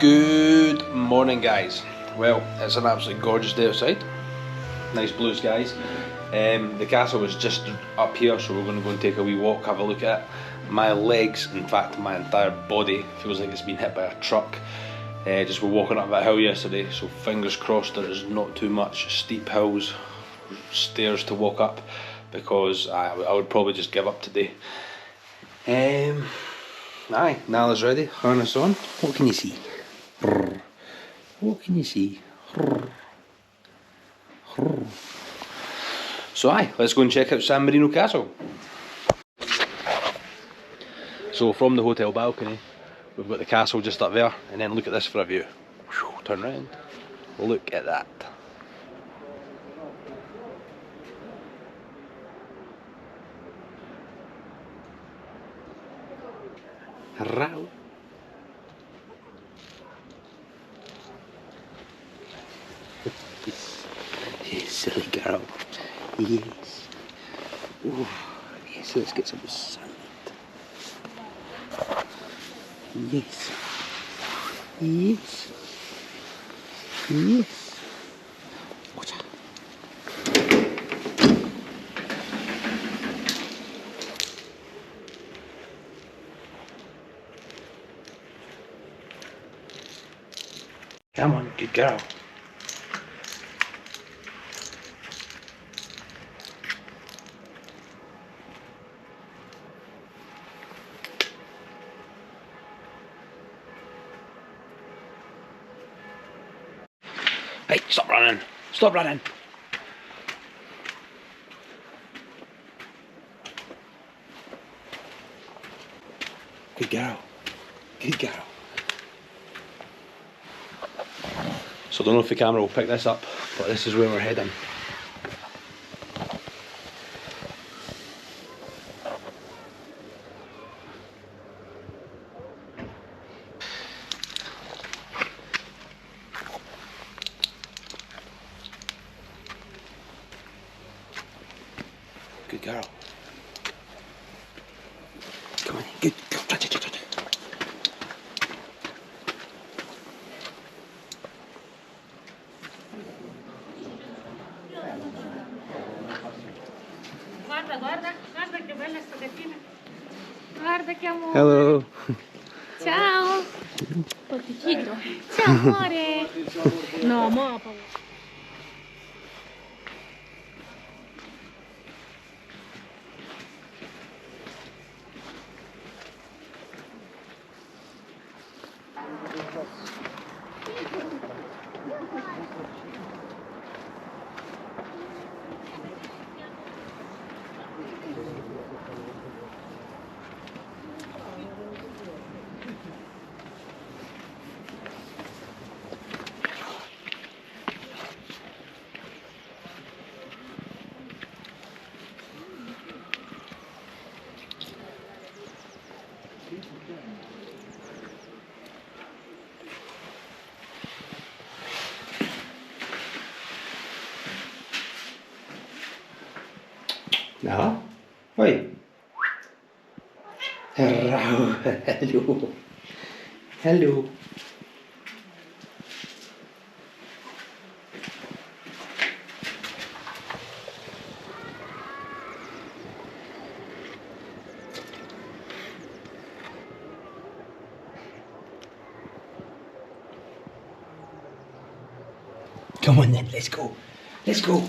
Good morning, guys. Well, it's an absolutely gorgeous day outside. Nice blue skies. The castle is just up here, so we're going to go and take a wee walk, have a look at it. My legs, in fact my entire body, feels like it's been hit by a truck. Just were walking up that hill yesterday, so fingers crossed there is not too much steep hills, stairs to walk up, because I would probably just give up today. Aye, Nala's ready, harness on. What can you see? What can you see? So aye, let's go and check out San Marino Castle. So from the hotel balcony, we've got the castle just up there, and then look at this for a view. Turn round, look at that. Hello. Yes, silly girl. Yes. Ooh, yes, let's get some sunlight. Yes. Yes. Yes. Watch out. Come on, good girl. Hey, stop running! Stop running! Good girl. Good girl. So I don't know if the camera will pick this up, but this is where we're heading. Good girl. Come on, good. Go, touch it. Guarda che bella sta gattina. Guarda che amore. Hello. Ciao. Potticino. Ciao amore. No, mo' No? Oi. Hello. Hello. Hello. Come on then, let's go. Let's go.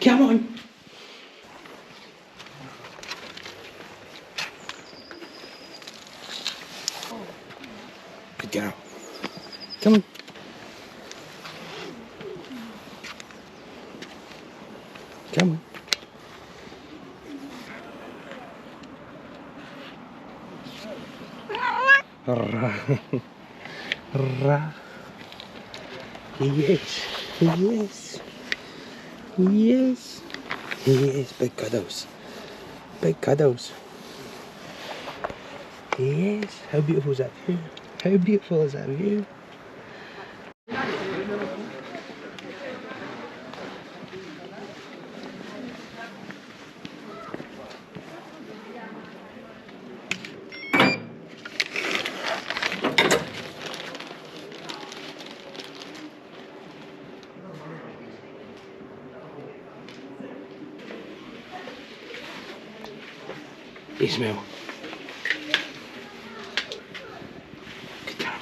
Come on. Good girl. Come on. Come on. Ra. Yes. Yes. Yes. Yes. Big cuddles. Big cuddles. Yes. How beautiful is that view? How beautiful is that view? You smell. Good girl.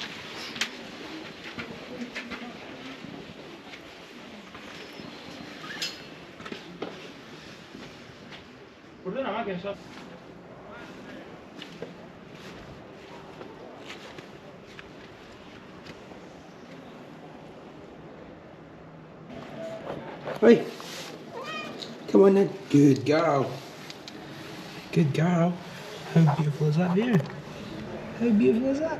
Right. Come on then. Good girl. Good girl. How beautiful is that view? How beautiful is that?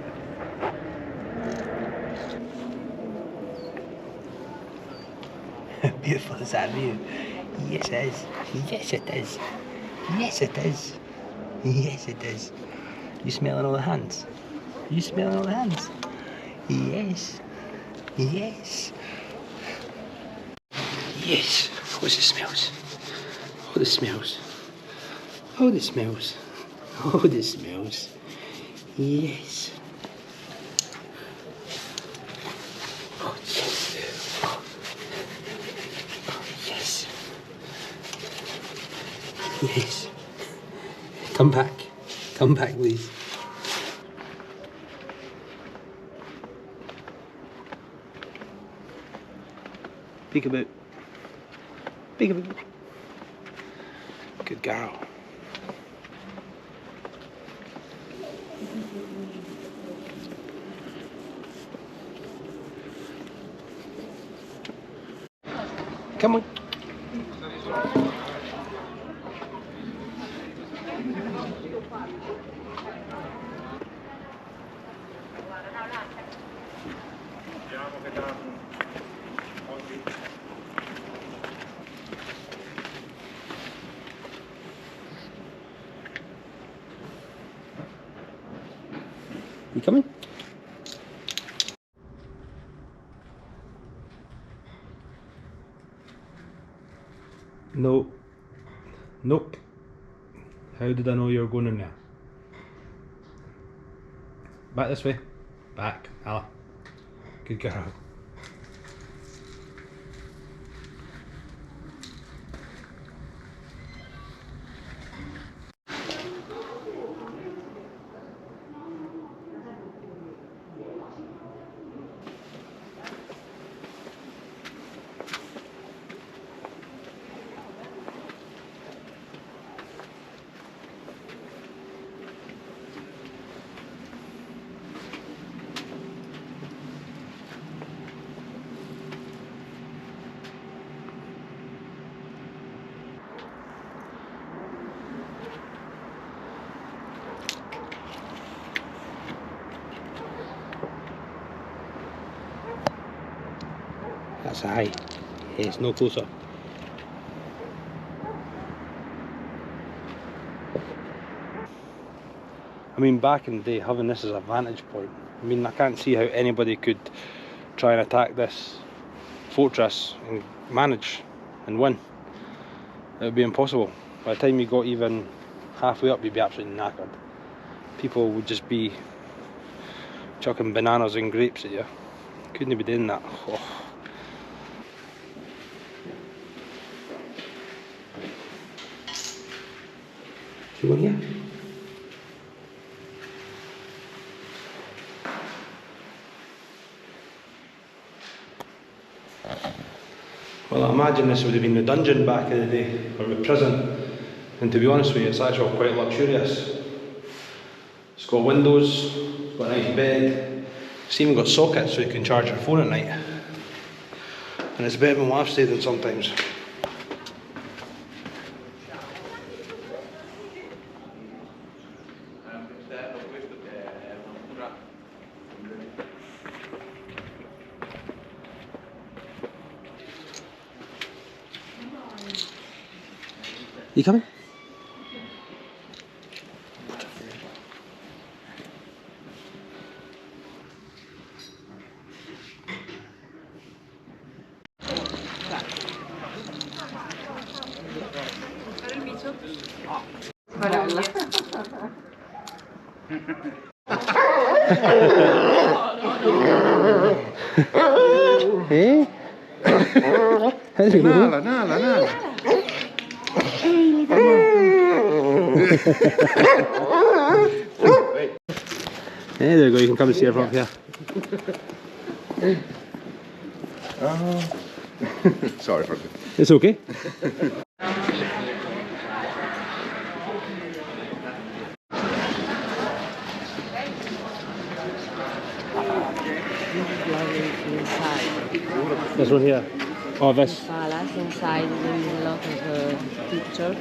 How beautiful is that view? Yes it is. Yes it is. Yes it is. Yes it is. You smelling all the hands? You smelling all the hands? Yes. Yes. Yes. What's the smells? Oh, the smells. Oh, the smells. Oh, the smells. Yes. Oh, yes. Oh, yes. Yes. Come back. Come back, please. Peekaboo. Peekaboo. Good girl. Come on. You coming? No. Nope. How did I know you were going in there? Back this way. Back. Ella. Good girl. That's a high. Yes, no closer. I mean, back in the day, having this as a vantage point, I mean, I can't see how anybody could try and attack this fortress and manage and win. It would be impossible. By the time you got even halfway up, you'd be absolutely knackered. People would just be chucking bananas and grapes at you. Couldn't be doing that. Oh. You want here? Well, I imagine this would have been the dungeon back in the day, or the prison. And to be honest with you, it's actually quite luxurious. It's got windows, it's got a nice bed. It's even got sockets so you can charge your phone at night. And it's better than what I've stayed in sometimes. You coming? Eh? Nala. Hey, there you go, you can come and see her from here. Sorry for that. It's okay. This one here. Oh, this. Palace inside, there is a lot of pictures.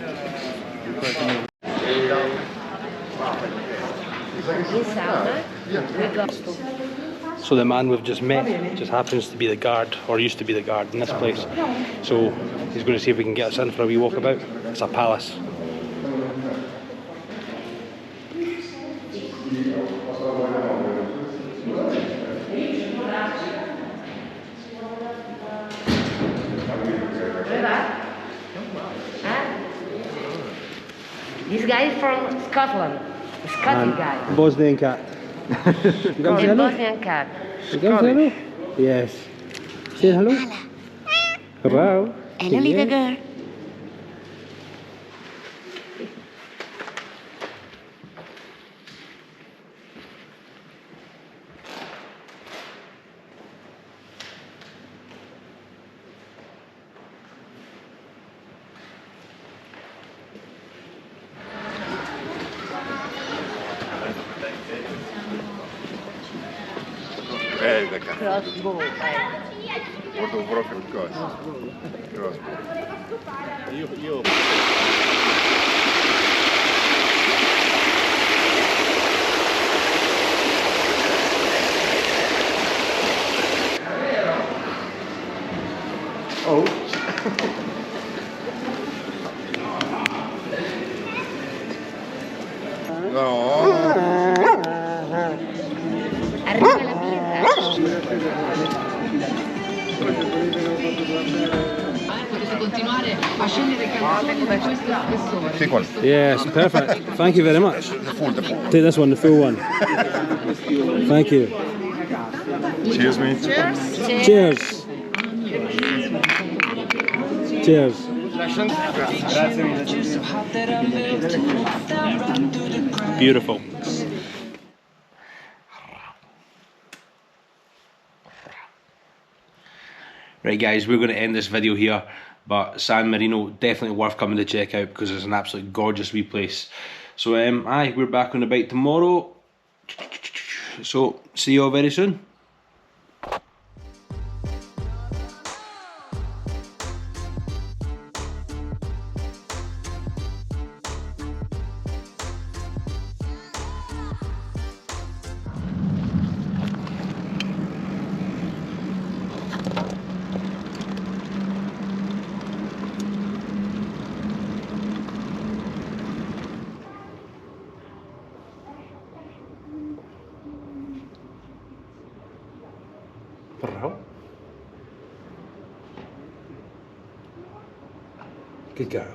In summer, we go to So the man we've just met just happens to be the guard, or used to be the guard in this place. So he's going to see if we can get us in for a wee walkabout. It's a palace. This guy is from Scotland, a Scottish guy. Bosnian cat. You come say A hello? Bosnian cat. You come say hello? Yes. Say hello. Hello. Hello, little girl. Crossbow. What the broken crossbow. No. Arriva la birra. Potete continuare a scendere il calzone da questo spessore. Take one. Yes, perfect. Thank you very much. The full. Take this one, the full one. Thank you. Cheers, mate. Cheers. Cheers. Beautiful. Right guys, we're going to end this video here, but San Marino, definitely worth coming to check out because it's an absolutely gorgeous wee place. So aye, we're back on the bike tomorrow, so see you all very soon. Good girl.